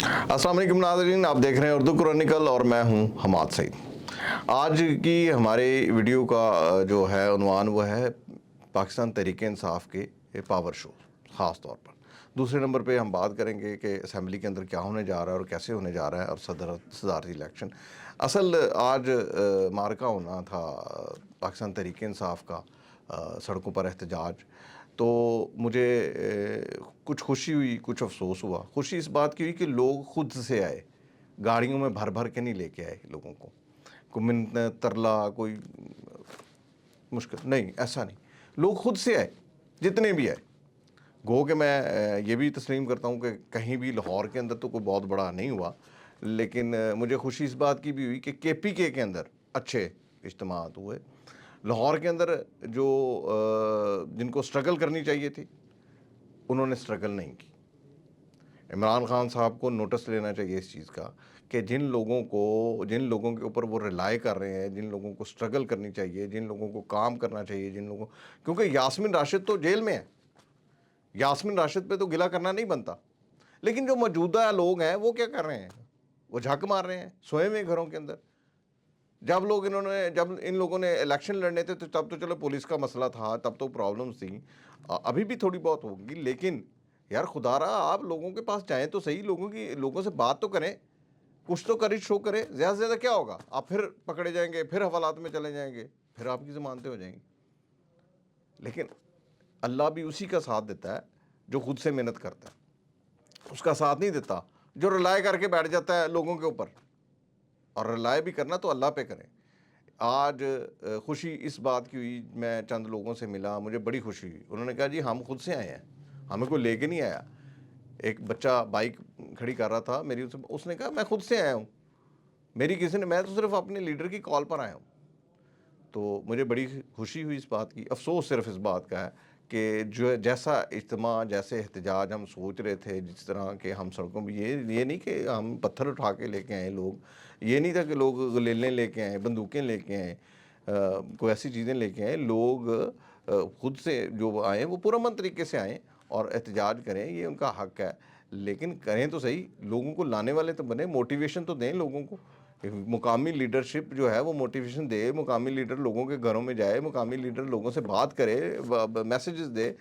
अस्सलाम वालेकुम नाज़रीन, आप देख रहे हैं उर्दू क्रॉनिकल और मैं हूं हमाद सईद। आज की हमारे वीडियो का जो है उन्वान वो है पाकिस्तान तहरीक इंसाफ के पावर शो। ख़ास तौर पर दूसरे नंबर पे हम बात करेंगे कि असम्बली के अंदर क्या होने जा रहा है और कैसे होने जा रहा है, और सदारती इलेक्शन। असल आज मार्का होना था पाकिस्तान तहरीक इंसाफ का, सड़कों पर एहतजाज। तो मुझे कुछ खुशी हुई, कुछ अफसोस हुआ। खुशी इस बात की हुई कि लोग खुद से आए, गाड़ियों में भर भर के नहीं लेके आए लोगों को, कोई मिन्नत तरला कोई मुश्किल नहीं, ऐसा नहीं, लोग खुद से आए जितने भी आए। गो कि मैं ये भी तस्लीम करता हूँ कि कहीं भी लाहौर के अंदर तो कोई बहुत बड़ा नहीं हुआ, लेकिन मुझे खुशी इस बात की भी हुई कि KPK के अंदर अच्छे इज्तिमात हुए। लाहौर के अंदर जो जिनको स्ट्रगल करनी चाहिए थी उन्होंने स्ट्रगल नहीं की। इमरान खान साहब को नोटिस लेना चाहिए इस चीज़ का कि जिन लोगों के ऊपर वो रिलाई कर रहे हैं, जिन लोगों को स्ट्रगल करनी चाहिए, जिन लोगों को काम करना चाहिए, क्योंकि यास्मीन राशिद तो जेल में है, यास्मीन राशिद पे तो गिला करना नहीं बनता, लेकिन जो मौजूदा लोग हैं वो क्या कर रहे हैं, वो झक मार रहे हैं सोए हुए घरों के अंदर। जब इन लोगों ने इलेक्शन लड़ने थे तो तब तो चलो पुलिस का मसला था, तब तो प्रॉब्लम्स थी, अभी भी थोड़ी बहुत होगी, लेकिन यार खुदारा आप लोगों के पास जाएं तो सही, लोगों से बात तो करें, कुछ तो करें, शो करें। ज़्यादा से ज़्यादा क्या होगा, आप फिर पकड़े जाएंगे, फिर हवालात में चले जाएंगे, फिर आपकी ज़मानतें हो जाएंगी। लेकिन अल्लाह भी उसी का साथ देता है जो खुद से मेहनत करता है, उसका साथ नहीं देता जो रिलाय करके बैठ जाता है लोगों के ऊपर। और रिलाय भी करना तो अल्लाह पे करें। आज खुशी इस बात की हुई, मैं चंद लोगों से मिला, मुझे बड़ी खुशी हुई। उन्होंने कहा जी हम खुद से आए हैं, हमें कोई लेके नहीं आया। एक बच्चा बाइक खड़ी कर रहा था मेरी, उसने कहा मैं खुद से आया हूँ, मैं तो सिर्फ अपने लीडर की कॉल पर आया हूँ। तो मुझे बड़ी खुशी हुई इस बात की। अफसोस सिर्फ इस बात का है कि जो जैसा इज्तिमा, जैसे एहतजाज हम सोच रहे थे, जिस तरह के हम सड़कों में, ये नहीं कि हम पत्थर उठा के लेके आए लोग, ये नहीं था कि लोग गलेलें लेके आए, बंदूकें लेके आए, कोई ऐसी चीज़ें लेके आए। लोग खुद से जो आए वो पुरअमन तरीके से आए और एहतजाज करें, ये उनका हक़ है, लेकिन करें तो सही, लोगों को लाने वाले तो बने, मोटिवेशन तो दें लोगों को। मुकामी लीडरशिप जो है वो मोटिवेशन दे, मुकामी लीडर लोगों के घरों में जाए, मुकामी लीडर लोगों से बात करे, मैसेजेस दे।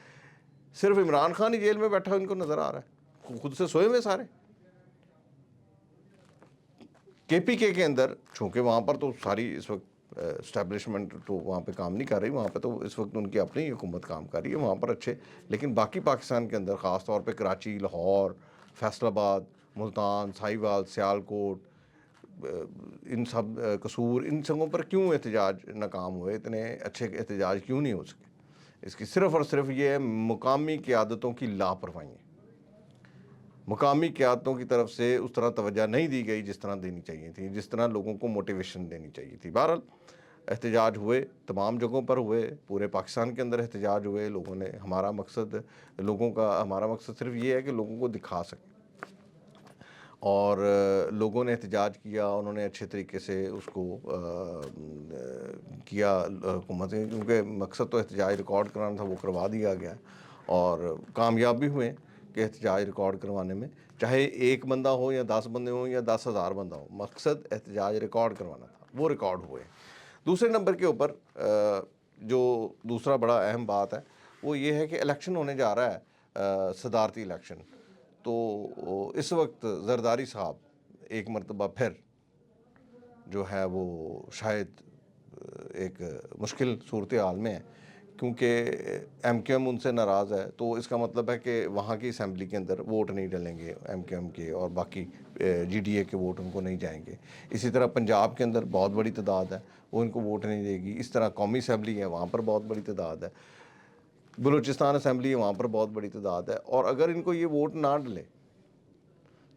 सिर्फ इमरान खान ही जेल में बैठा इनको नज़र आ रहा है, खुद से सोए हुए सारे। KPK के अंदर चूँकि वहाँ पर तो सारी इस वक्त इस्टेब्लिशमेंट तो वहाँ पे काम नहीं कर रही, वहाँ पे तो इस वक्त उनकी अपनी हुकूमत काम कर रही है वहाँ पर अच्छे, लेकिन बाकी पाकिस्तान के अंदर ख़ास तौर पे कराची, लाहौर, फैसलाबाद, मुल्तान, साहिवाल, सियालकोट, इन सब कसूर, इन सबों पर क्यों एहतजाज नाकाम हुए, इतने अच्छे एहतजाज क्यों नहीं हो सके? इसकी सिर्फ़ और सिर्फ ये है मुकामी क़यादतों की लापरवाही है। मुकामी क़यादतों की तरफ से उस तरह तवज्जो नहीं दी गई जिस तरह देनी चाहिए थी, जिस तरह लोगों को मोटिवेशन देनी चाहिए थी। बहरहाल एहतजाज हुए, तमाम जगहों पर हुए, पूरे पाकिस्तान के अंदर एहतजाज हुए। हमारा मकसद सिर्फ ये है कि लोगों को दिखा सकें, और लोगों ने एहतजाज किया, उन्होंने अच्छे तरीके से उसको किया हुकूमत ने, क्योंकि मकसद तो एहतजाज रिकॉर्ड कराना था, वो करवा दिया गया और कामयाब भी हुए कि एहतजाज रिकॉर्ड करवाने में, चाहे एक बंदा हो या 10 बंदे हों या 10,000 बंदा हो, मकसद एहतजाज रिकॉर्ड करवाना था, वो रिकॉर्ड हुए। दूसरे नंबर के ऊपर जो दूसरा बड़ा अहम बात है वो ये है कि इलेक्शन होने जा रहा है, सदारती इलेक्शन। तो इस वक्त जरदारी साहब एक मरतबा फिर जो है वो शायद एक मुश्किल सूरत हाल में है, क्योंकि MQM उनसे नाराज़ है। तो इसका मतलब है कि वहाँ की असम्बली के अंदर वोट नहीं डलेंगे MQM के, और बाकी GDA के वोट उनको नहीं जाएंगे। इसी तरह पंजाब के अंदर बहुत बड़ी तादाद है, वो इनको वोट नहीं देगी। इस तरह कौमी असम्बली है, वहाँ पर बहुत बड़ी तादाद है। बलूचिस्तान असम्बली है, वहाँ पर बहुत बड़ी तादाद है। और अगर इनको ये वोट ना डले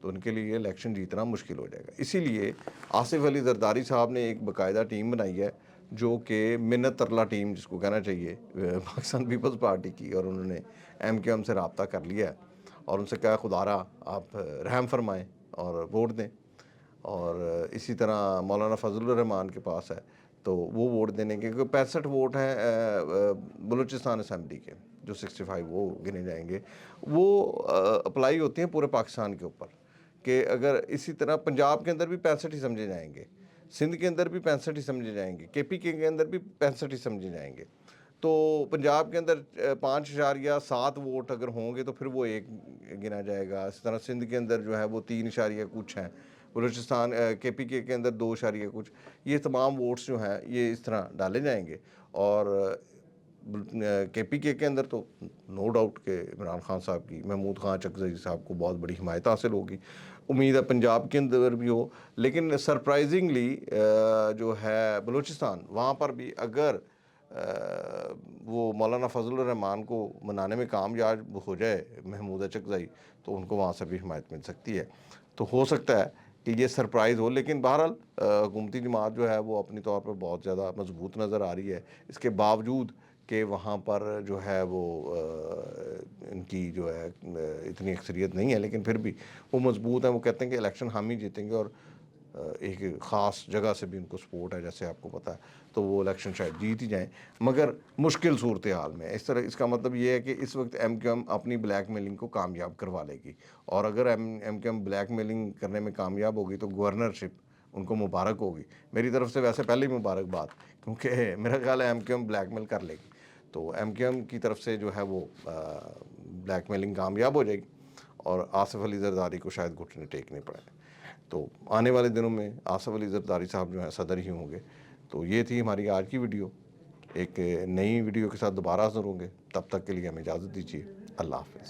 तो उनके लिए इलेक्शन जीतना मुश्किल हो जाएगा। इसीलिए आसिफ अली जरदारी साहब ने एक बाकायदा टीम बनाई है, जो कि मिन्नत तरला टीम जिसको कहना चाहिए, पाकिस्तान पीपल्स पार्टी की, और उन्होंने MQM से रब्ता कर लिया है और उनसे कहा खुदारा आप रहम फरमाएँ और वोट दें। और इसी तरह मौलाना फजलुर रहमान के पास है, तो वो वोट देने के, क्योंकि 65 वोट हैं बलूचिस्तान असम्बली के, जो 65 वो गिने जाएंगे, वो अप्लाई होती हैं पूरे पाकिस्तान के ऊपर। کہ اگر اسی طرح پنجاب کے اندر بھی 65 ہی سمجھے جائیں گے، سندھ کے اندر بھی 65 ہی سمجھے جائیں گے، کے پی کے اندر بھی 65 ہی سمجھے جائیں گے، تو پنجاب کے اندر 5.7 ووٹ اگر ہوں گے تو پھر وہ 1 گنا جائے گا. اس طرح سندھ کے اندر جو ہے وہ 3 کچھ ہیں، بلوچستان کے پی کے اندر 2 کچھ. یہ تمام ووٹس جو ہیں یہ اس طرح ڈالے جائیں گے. اور کے پی کے اندر تو نو ڈاؤٹ کہ عمران خان صاحب کی، محمود خان چکزئی صاحب کو بہت بڑی حمایت حاصل ہوگی. امید ہے پنجاب کے اندر بھی ہو، لیکن سرپرائزنگلی جو ہے بلوچستان، وہاں پر بھی اگر وہ مولانا فضل الرحمان کو منانے میں کامیاب ہو جائے محمود چکزئی، تو ان کو وہاں سے بھی حمایت مل سکتی ہے. تو ہو سکتا ہے کہ یہ سرپرائز ہو، لیکن بہرحال حکومتی جماعت جو ہے وہ اپنی طور پر بہت زیادہ مضبوط نظر آ رہی ہے، اس کے باوجود کہ وہاں پر جو ہے وہ ان کی جو ہے اتنی اکثریت نہیں ہے، لیکن پھر بھی وہ مضبوط ہیں. وہ کہتے ہیں کہ الیکشن ہم ہی جیتیں گے، اور ایک خاص جگہ سے بھی ان کو سپورٹ ہے، جیسے آپ کو پتہ ہے، تو وہ الیکشن شاید جیت ہی جائیں، مگر مشکل صورتحال میں. اس کا مطلب یہ ہے کہ اس وقت ایم کیو ایم اپنی بلیک میلنگ کو کامیاب کروا لے گی، اور اگر M Q M blackmailing کرنے میں کامیاب ہوگی تو گورنرشپ ان کو مبارک ہوگی. میری طرف سے ویسے پہلے ہی مبارکباد، کیونکہ میرا خیال ہے ایم کیو ایم بلیک میل کر لے گی، تو ایم کیو ایم کی طرف سے جو ہے وہ بلیک میلنگ کامیاب ہو جائے گی، اور آصف علی زرداری کو شاید گھٹنے ٹیکنے پڑیں. تو آنے والے دنوں میں آصف علی زرداری صاحب جو ہیں صدر ہی ہوں گے. تو یہ تھی ہماری آج کی ویڈیو. ایک نئی ویڈیو کے ساتھ دوبارہ حاضر ہوں گے، تب تک کے لیے ہمیں اجازت دیجیے. اللہ حافظ.